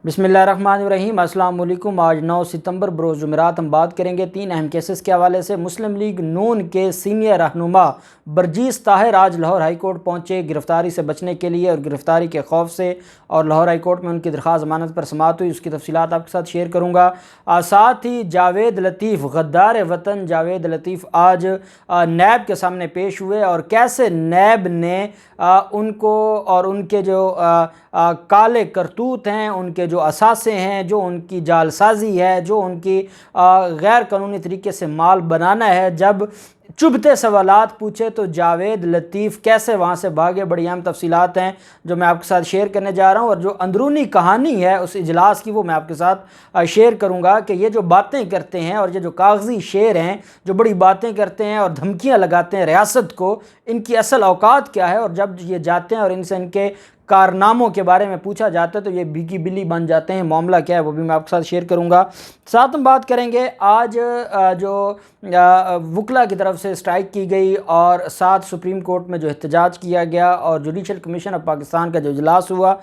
बिस्मिल्लाहिर्रहमानिर्रहीम। अस्सलाम वालेकुम। आज 9 सितंबर बरोज़ जुमेरात हम बात करेंगे 3 अहम केसेस के हवाले से। मुस्लिम लीग नून के सीनियर रहनुमा बरजीस ताहिर आज लाहौर हाई कोर्ट पहुँचे गिरफ़्तारी से बचने के लिए और गिरफ़्तारी के खौफ से, और लाहौर हाई कोर्ट में उनकी दरख्वास्त ज़मानत पर समाअत हुई। उसकी तफसीलात आपके साथ शेयर करूँगा। साथ ही जावेद लतीफ़ गद्दार वतन जावेद लतीफ़ आज नैब के सामने पेश हुए और कैसे नैब ने उनको और उनके जो काले करतूत हैं, उनके जो असासे हैं, जो उनकी जालसाजी है, जो उनकी गैर कानूनी तरीके से माल बनाना है, जब चुभते सवालात पूछे तो जावेद लतीफ़ कैसे वहाँ से भागे, बड़ी अहम तफसीलात हैं जो मैं आपके साथ शेयर करने जा रहा हूँ। और जो अंदरूनी कहानी है उस इजलास की वो मैं आपके साथ शेयर करूँगा कि ये जो बातें करते हैं और ये जो कागज़ी शेर हैं जो बड़ी बातें करते हैं और धमकियाँ लगाते हैं रियासत को, इनकी असल औकात क्या है, और जब ये जाते हैं और इनसे इनके कारनामों के बारे में पूछा जाता है तो ये भीगी बिल्ली बन जाते हैं। मामला क्या है वो भी मैं आपके साथ शेयर करूंगा। साथ हम बात करेंगे आज जो वकला की तरफ से स्ट्राइक की गई और साथ सुप्रीम कोर्ट में जो एहतजाज किया गया और जुडिशल कमीशन ऑफ पाकिस्तान का जो इजलास हुआ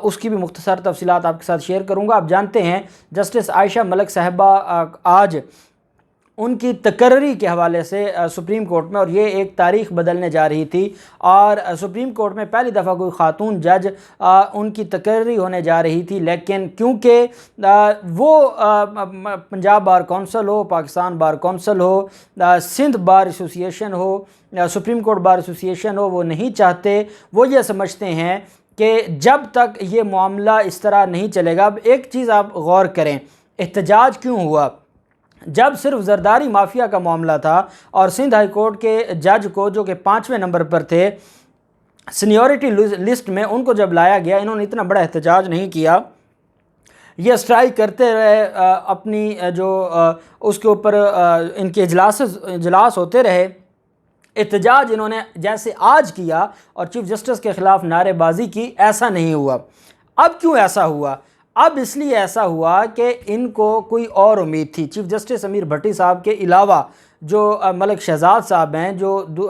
उसकी भी मुख्तसर तफसीलात आपके साथ शेयर करूँगा। आप जानते हैं जस्टिस आयशा मलिक साहिबा आज उनकी तकर्री के हवाले से सुप्रीम कोर्ट में, और ये एक तारीख़ बदलने जा रही थी, और सुप्रीम कोर्ट में पहली दफ़ा कोई ख़ातून जज उनकी तकर्री होने जा रही थी, लेकिन क्योंकि वो पंजाब बार कौंसल हो, पाकिस्तान बार कौंसल हो, सिंध बार एसोसिएशन हो, सुप्रीम कोर्ट बार एसोसिएशन हो, वो नहीं चाहते। वो ये समझते हैं कि जब तक ये मामला इस तरह नहीं चलेगा। अब एक चीज़ आप गौर करें, एहतजाज क्यों हुआ? जब सिर्फ जरदारी माफिया का मामला था और सिंध हाई कोर्ट के जज को, जो कि 5वें नंबर पर थे सीनियरिटी लिस्ट में, उनको जब लाया गया, इन्होंने इतना बड़ा एहतजाज नहीं किया। ये स्ट्राइक करते रहे, अपनी जो उसके ऊपर इनके इजलास होते रहे। एहतजाज इन्होंने जैसे आज किया और चीफ जस्टिस के ख़िलाफ़ नारेबाजी की, ऐसा नहीं हुआ। अब क्यों ऐसा हुआ? अब इसलिए ऐसा हुआ कि इनको कोई और उम्मीद थी। चीफ जस्टिस अमीर भट्टी साहब के अलावा जो मलिक शहजाद साहब हैं, जो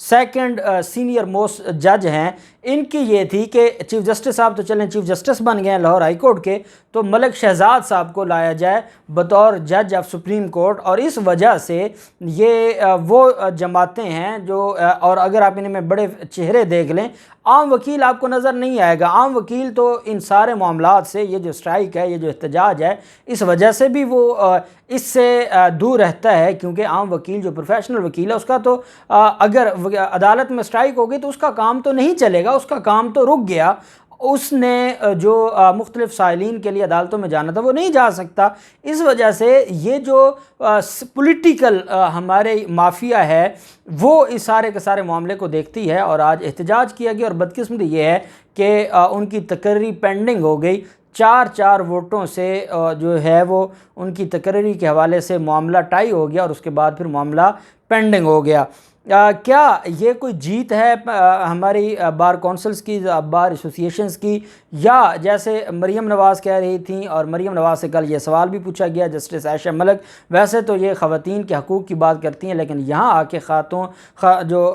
सेकंड सीनियर मोस्ट जज हैं, इनकी ये थी कि चीफ जस्टिस साहब तो चलें चीफ जस्टिस बन गए हैं लाहौर हाई कोर्ट के, तो मलिक शहजाद साहब को लाया जाए बतौर जज ऑफ सुप्रीम कोर्ट। और इस वजह से ये वो जमातें हैं जो और अगर आप इनमें बड़े चेहरे देख लें, आम वकील आपको नज़र नहीं आएगा। आम वकील तो इन सारे मामलात से, ये जो स्ट्राइक है, ये जो एहतजाज है, इस वजह से भी वो इससे दूर रहता है, क्योंकि आम वकील जो प्रोफेशनल वकील है उसका तो अगर अदालत में स्ट्राइक होगी तो उसका काम तो नहीं चलेगा, उसका काम तो रुक गया। उसने जो मुख्तलिफ साइलिन के लिए अदालतों में जाना था वो नहीं जा सकता। इस वजह से ये जो पॉलिटिकल हमारे माफिया है वो इस सारे के सारे मामले को देखती है और आज एहतजाज किया गया। और बदकिस्मती ये है कि उनकी तकर्री पेंडिंग हो गई। 4-4 वोटों से जो है वो उनकी तकर्री के हवाले से मामला टाई हो गया और उसके बाद फिर मामला पेंडिंग हो गया। क्या ये कोई जीत है हमारी बार कौंसल्स की, बार एसोसिएशंस की, या जैसे मरीम नवाज़ कह रही थी, और मरीम नवाज़ से कल ये सवाल भी पूछा गया जस्टिस आयशा मलिक, वैसे तो ये ख़वातीन के हकूक़ की बात करती हैं, लेकिन यहाँ आके जो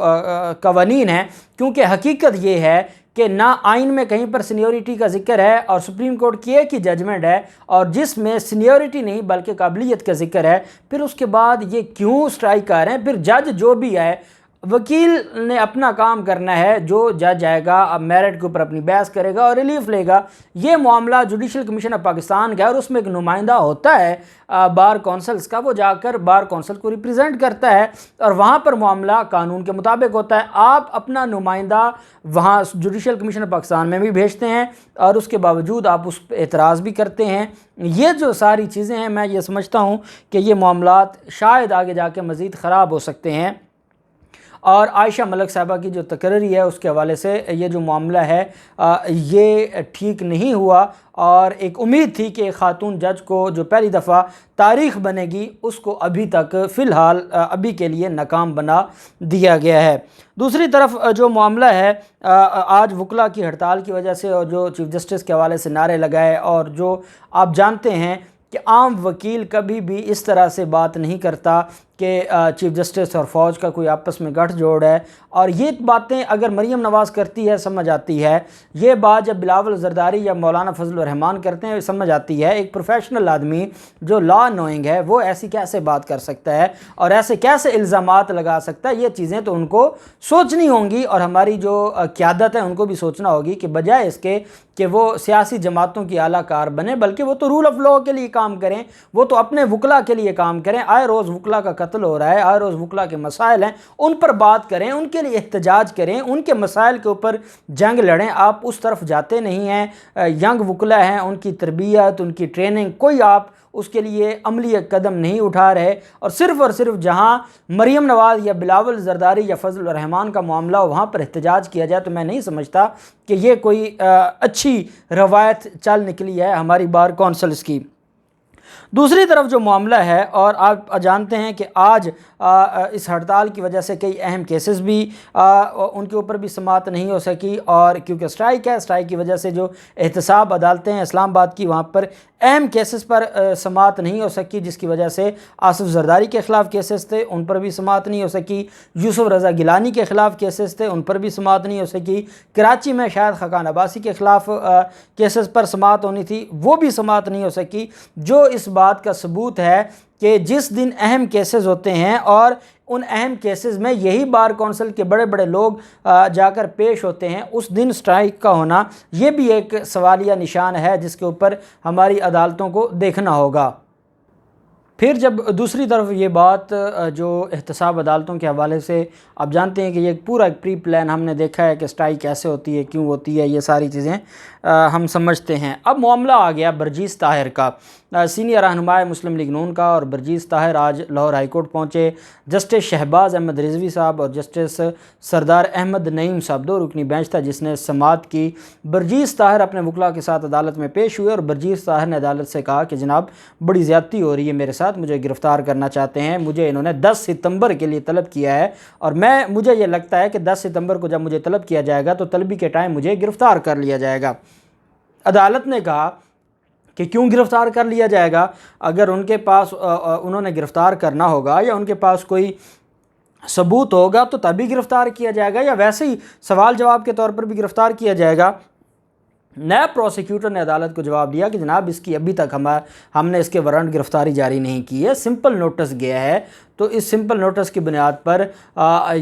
कवानीन हैं, क्योंकि हकीकत ये है कि ना आइन में कहीं पर सीनियरिटी का जिक्र है और सुप्रीम कोर्ट की एक ही जजमेंट है और जिसमें सीनियरिटी नहीं बल्कि काबिलियत का जिक्र है, फिर उसके बाद ये क्यों स्ट्राइक कर रहे हैं? फिर जज जो भी है, वकील ने अपना काम करना है, जो जज आएगा अब मेरिट के ऊपर अपनी बहस करेगा और रिलीफ लेगा। ये मामला जुडिशल कमीशन ऑफ पाकिस्तान का है और उसमें एक नुमाइंदा होता है बार कौंसल्स का, वो जाकर बार कौंसल को रिप्रेजेंट करता है और वहाँ पर मामला कानून के मुताबिक होता है। आप अपना नुमाइंदा वहाँ जुडिशल कमीशन ऑफ पाकिस्तान में भी भेजते हैं और उसके बावजूद आप उस पर एतराज़ भी करते हैं। ये जो सारी चीज़ें हैं, मैं ये समझता हूँ कि ये मामलात शायद आगे जाके मज़ीद ख़राब हो सकते हैं। और आयशा मलिक साहिबा की जो तकर्री है उसके हवाले से ये जो मामला है ये ठीक नहीं हुआ और एक उम्मीद थी कि खातून जज को जो पहली दफ़ा तारीख़ बनेगी उसको अभी तक फ़िलहाल अभी के लिए नाकाम बना दिया गया है। दूसरी तरफ जो मामला है आज वकला की हड़ताल की वजह से और जो चीफ जस्टिस के हवाले से नारे लगाए, और जो आप जानते हैं कि आम वकील कभी भी इस तरह से बात नहीं करता कि चीफ जस्टिस और फ़ौज का कोई आपस में गठजोड़ है। और ये बातें अगर मरीम नवाज़ करती है समझ आती है, ये बात जब बिलावल ज़रदारी या मौलाना फजल रहमान करते हैं समझ आती है। एक प्रोफेशनल आदमी जो लॉ नोइंग है वो ऐसी कैसे बात कर सकता है और ऐसे कैसे इल्ज़ामात लगा सकता है। ये चीज़ें तो उनको सोचनी होंगी और हमारी जो क़यादत है उनको भी सोचना होगी कि बजाय इसके कि वो सियासी जमातों की आलाकार बने, बल्कि वो तो रूल ऑफ लॉ के लिए काम करें, वो तो अपने वकला के लिए काम करें। आए रोज़ वकला का कत्ल हो रहा है, आए रोज़ वकला के मसाइल हैं, उन पर बात करें, उनके लिए एहतजाज करें, उनके मसाइल के ऊपर जंग लड़ें। आप उस तरफ जाते नहीं हैं। यंग वकला हैं, उनकी तरबियत, उनकी ट्रेनिंग, कोई आप उसके लिए अमली कदम नहीं उठा रहे और सिर्फ जहां मरीम नवाज़ या बिलावल ज़रदारी या फजल रहमान का मामला हो वहाँ पर एहतजाज किया जाए, तो मैं नहीं समझता कि ये कोई अच्छी रवायत चल निकली है हमारी बार कौंसल्स की। दूसरी तरफ जो मामला है, और आप जानते हैं कि आज इस हड़ताल की वजह से कई अहम केसेस भी उनके ऊपर भी समाअत नहीं हो सकी, और क्योंकि स्ट्राइक है, स्ट्राइक की वजह से जो एहतसाब अदालतें हैं इस्लामाबाद की वहाँ पर अहम केसेस पर समाअत नहीं हो सकी, जिसकी वजह से आसिफ जरदारी के ख़िलाफ़ केसेस थे उन पर भी समाअत नहीं हो सकी, यूसुफ रज़ा गिलानी के ख़िलाफ़ केसेस थे उन पर भी समाअत नहीं हो सकी, कराची में शायद खकान अब्बासी के ख़िलाफ़ केसेस पर समाअत होनी थी वो भी समाअत नहीं हो सकी। जो इस बात का सबूत है कि जिस दिन अहम केसेस होते हैं और उन अहम केसेस में यही बार कौंसिल के बड़े बड़े लोग जाकर पेश होते हैं, उस दिन स्ट्राइक का होना ये भी एक सवालिया निशान है जिसके ऊपर हमारी अदालतों को देखना होगा। फिर जब दूसरी तरफ ये बात जो एहतसाब अदालतों के हवाले से, आप जानते हैं कि ये पूरा एक प्री प्लान हमने देखा है कि स्ट्राइक कैसे होती है, क्यों होती है, ये सारी चीज़ें हम समझते हैं। अब मामला आ गया बर्जीस ताहिर का, सीनियर रहनुमा मुस्लिम लीग नून का। और बर्जीस ताहिर आज लाहौर हाई कोर्ट पहुँचे। जस्टिस शहबाज अहमद रिजवी साहब और जस्टिस सरदार अहमद नईम साहब, 2 रुकनी बेंच था जिसने समाअत की। बर्जीस ताहिर अपने वकला के साथ अदालत में पेश हुए और बर्जीस ताहिर ने अदालत से कहा कि जनाब बड़ी ज़्यादती हो रही है मेरे साथ, मुझे गिरफ़्तार करना चाहते हैं, मुझे इन्होंने 10 सितंबर के लिए तलब किया है और मुझे ये लगता है कि 10 सितंबर को जब मुझे तलब किया जाएगा तो तलबी के टाइम मुझे गिरफ़्तार कर लिया जाएगा। अदालत ने कहा कि क्यों गिरफ़्तार कर लिया जाएगा, अगर उनके पास उन्होंने गिरफ़्तार करना होगा या उनके पास कोई सबूत होगा तो तभी गिरफ़्तार किया जाएगा, या वैसे ही सवाल जवाब के तौर पर भी गिरफ़्तार किया जाएगा। नया प्रोसिक्यूटर ने अदालत को जवाब दिया कि जनाब इसकी अभी तक हमने इसके वारंट गिरफ़्तारी जारी नहीं की है, सिंपल नोटिस गया है, तो इस सिंपल नोटिस की बुनियाद पर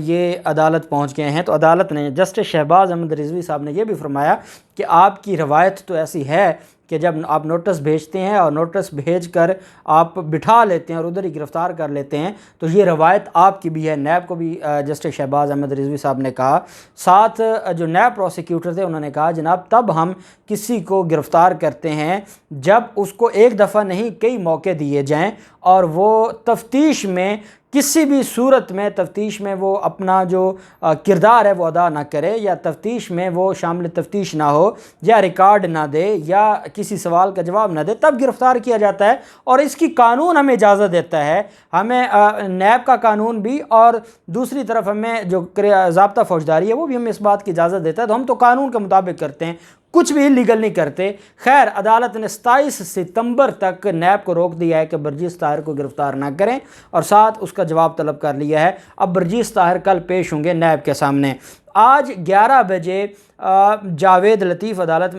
ये अदालत पहुंच गए हैं। तो अदालत ने, जस्टिस शहबाज अहमद रिजवी साहब ने यह भी फरमाया कि आपकी रवायत तो ऐसी है कि जब आप नोटिस भेजते हैं और नोटिस भेजकर आप बिठा लेते हैं और उधर ही गिरफ़्तार कर लेते हैं, तो ये रवायत आपकी भी है। नैब को भी जस्टिस शहबाज अहमद रिजवी साहब ने कहा। साथ जो नैब प्रोसिक्यूटर थे उन्होंने कहा जनाब तब हम किसी को गिरफ़्तार करते हैं जब उसको एक दफ़ा नहीं कई मौके दिए जाएं और वो तफ्तीश में किसी भी सूरत में तफ्तीश में वो अपना जो किरदार है वो अदा ना करे, या तफ्तीश में वो शामिल तफ्तीश ना हो, या रिकॉर्ड ना दे, या किसी सवाल का जवाब ना दे, तब गिरफ़्तार किया जाता है। और इसकी कानून हमें इजाज़त देता है, हमें नैब का कानून भी, और दूसरी तरफ हमें जो ज़ाब्ता फ़ौजदारी है वो भी हमें इस बात की इजाज़त देता है। तो हम तो कानून के मुताबिक करते हैं, कुछ भी इलीगल नहीं करते। खैर अदालत ने 27 सितंबर तक नैब को रोक दिया है कि बर्जीस ताहिर को गिरफ़्तार ना करें और साथ उसका जवाब तलब कर लिया है। अब बर्जीस ताहिर कल पेश होंगे नैब के सामने। आज 11 बजे जावेद लतीफ़ अदालत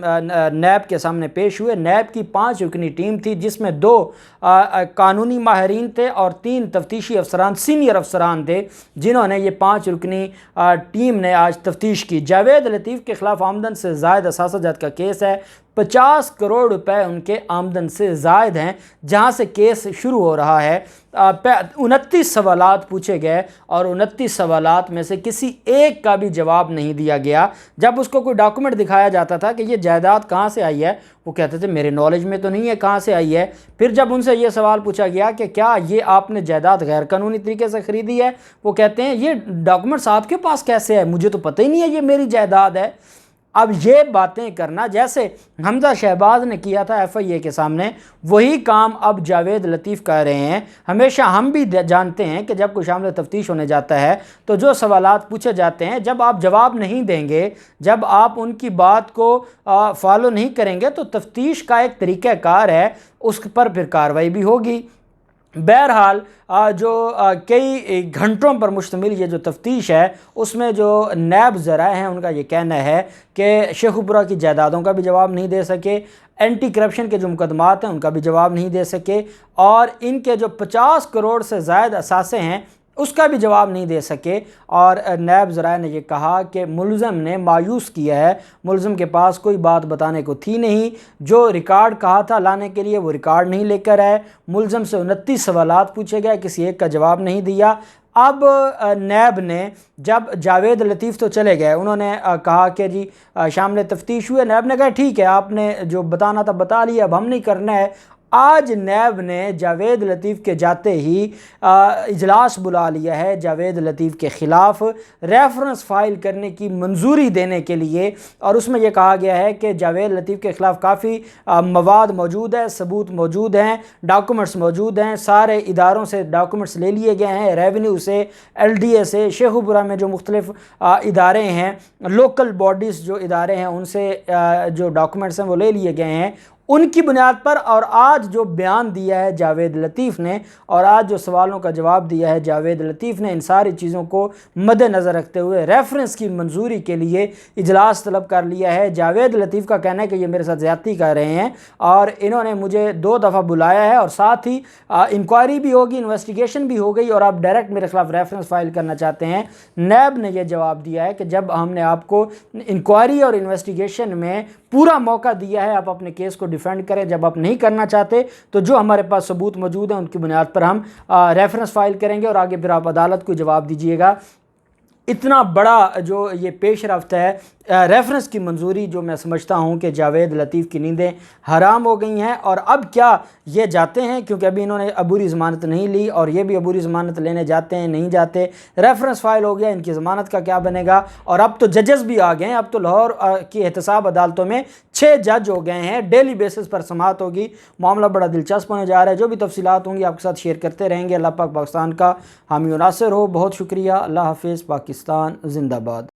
नैब के सामने पेश हुए। नैब की 5 रुकनी टीम थी जिसमें 2 कानूनी माहिरीन थे और 3 तफ्तीशी अफसरान, सीनियर अफसरान थे, जिन्होंने ये 5 रुकनी टीम ने आज तफ्तीश की। जावेद लतीफ़ के ख़िलाफ़ आमदन से ज़ायद असासाजात का केस है। 50 करोड़ रुपए उनके आमदन से ज़ायद हैं, जहां से केस शुरू हो रहा है। 29 सवालात पूछे गए और 29 सवालात में से किसी एक का भी जवाब नहीं दिया गया। जब उसको कोई डॉक्यूमेंट दिखाया जाता था कि ये जायदाद कहाँ से आई है, वो कहते थे मेरे नॉलेज में तो नहीं है कहाँ से आई है। फिर जब उनसे ये सवाल पूछा गया कि क्या ये आपने जायदाद गैर कानूनी तरीके से ख़रीदी है, वो कहते हैं ये डॉक्यूमेंट्स आपके पास कैसे है, मुझे तो पता ही नहीं है ये मेरी जायदाद है। अब ये बातें करना जैसे हमजा शहबाज ने किया था FIA के सामने, वही काम अब जावेद लतीफ़ कर रहे हैं। हमेशा हम भी जानते हैं कि जब कोई शामिल तफ्तीश होने जाता है तो जो सवालात पूछे जाते हैं, जब आप जवाब नहीं देंगे, जब आप उनकी बात को फॉलो नहीं करेंगे, तो तफ्तीश का एक तरीक़ाकार है, उस पर फिर कार्रवाई भी होगी। बहरहाल जो कई घंटों पर मुश्तमिल ये जो तफ्तीश है उसमें जो नैब ज़राए हैं उनका ये कहना है कि शेखुपुरा की जायदादों का भी जवाब नहीं दे सके, एंटी करप्शन के जो मुकदमात हैं उनका भी जवाब नहीं दे सके, और इनके जो 50 करोड़ से ज़ायद असासे हैं उसका भी जवाब नहीं दे सके। और नैब ज़राए ने यह कहा कि मुलज़म ने मायूस किया है, मुलज़म के पास कोई बात बताने को थी नहीं, जो रिकॉर्ड कहा था लाने के लिए वो रिकॉर्ड नहीं लेकर आए, मुलज़म से 29 सवालात पूछे गए, किसी एक का जवाब नहीं दिया। अब नैब ने जब जावेद लतीफ़ तो चले गए, उन्होंने कहा कि जी शामिल तफ्तीश हुए, नैब ने कहा ठीक है आपने जो बताना था बता लिया, अब हम नहीं करना है। आज नैब ने जावेद लतीफ़ के जाते ही इजलास बुला लिया है जावेद लतीफ़ के ख़िलाफ़ रेफरेंस फ़ाइल करने की मंजूरी देने के लिए, और उसमें यह कहा गया है कि जावेद लतीफ़ के ख़िलाफ़ काफ़ी मवाद मौजूद है, सबूत मौजूद हैं, डॉक्यूमेंट्स मौजूद हैं, सारे इदारों से डॉक्यूमेंट्स ले लिए गए हैं, रेवेन्यू से, LDA से, शेखुपुरा में जो मुख्तलिफ़ इदारे हैं, लोकल बॉडीज़ जो इदारे हैं उनसे जो डॉक्यूमेंट्स हैं वो ले लिए गए हैं, उनकी बुनियाद पर। और आज जो बयान दिया है जावेद लतीफ़ ने और आज जो सवालों का जवाब दिया है जावेद लतीफ़ ने, इन सारी चीज़ों को मद्देनज़र रखते हुए रेफरेंस की मंजूरी के लिए इजलास तलब कर लिया है। जावेद लतीफ़ का कहना है कि ये मेरे साथ ज़्यादती कर रहे हैं और इन्होंने मुझे 2 दफ़ा बुलाया है और साथ ही इंक्वायरी भी होगी, इन्वेस्टिगेशन भी हो गई और आप डायरेक्ट मेरे ख़िलाफ़ रेफरेंस फ़ाइल करना चाहते हैं। नैब ने यह जवाब दिया है कि जब हमने आपको इंक्वायरी और इन्वेस्टिगेशन में पूरा मौका दिया है, आप अपने केस को डिफेंड करें, जब आप नहीं करना चाहते तो जो हमारे पास सबूत मौजूद हैं उनकी बुनियाद पर हम रेफरेंस फाइल करेंगे और आगे फिर आप अदालत को जवाब दीजिएगा। इतना बड़ा जो ये पेश रफ्त है रेफरेंस की मंजूरी, जो मैं समझता हूँ कि जावेद लतीफ़ की नींदें हराम हो गई हैं। और अब क्या ये जाते हैं, क्योंकि अभी इन्होंने अबूरी ज़मानत नहीं ली और ये भी अबूरी ज़मानत लेने जाते हैं, नहीं जाते, रेफरेंस फ़ाइल हो गया, इनकी ज़मानत का क्या बनेगा। और अब तो जजेस भी आ गए हैं, अब तो लाहौर की एहतसाब अदालतों में 6 जज हो गए हैं, डेली बेसिस पर समाअत होगी। मामला बड़ा दिलचस्प होने जा रहा है। जो भी तफसीलात होंगी आपके साथ शेयर करते रहेंगे। अल्लाह पाक पाकिस्तान का हामी और नासिर हो। बहुत शुक्रिया। अल्लाह हाफिज़। पाकिस्तान जिंदाबाद।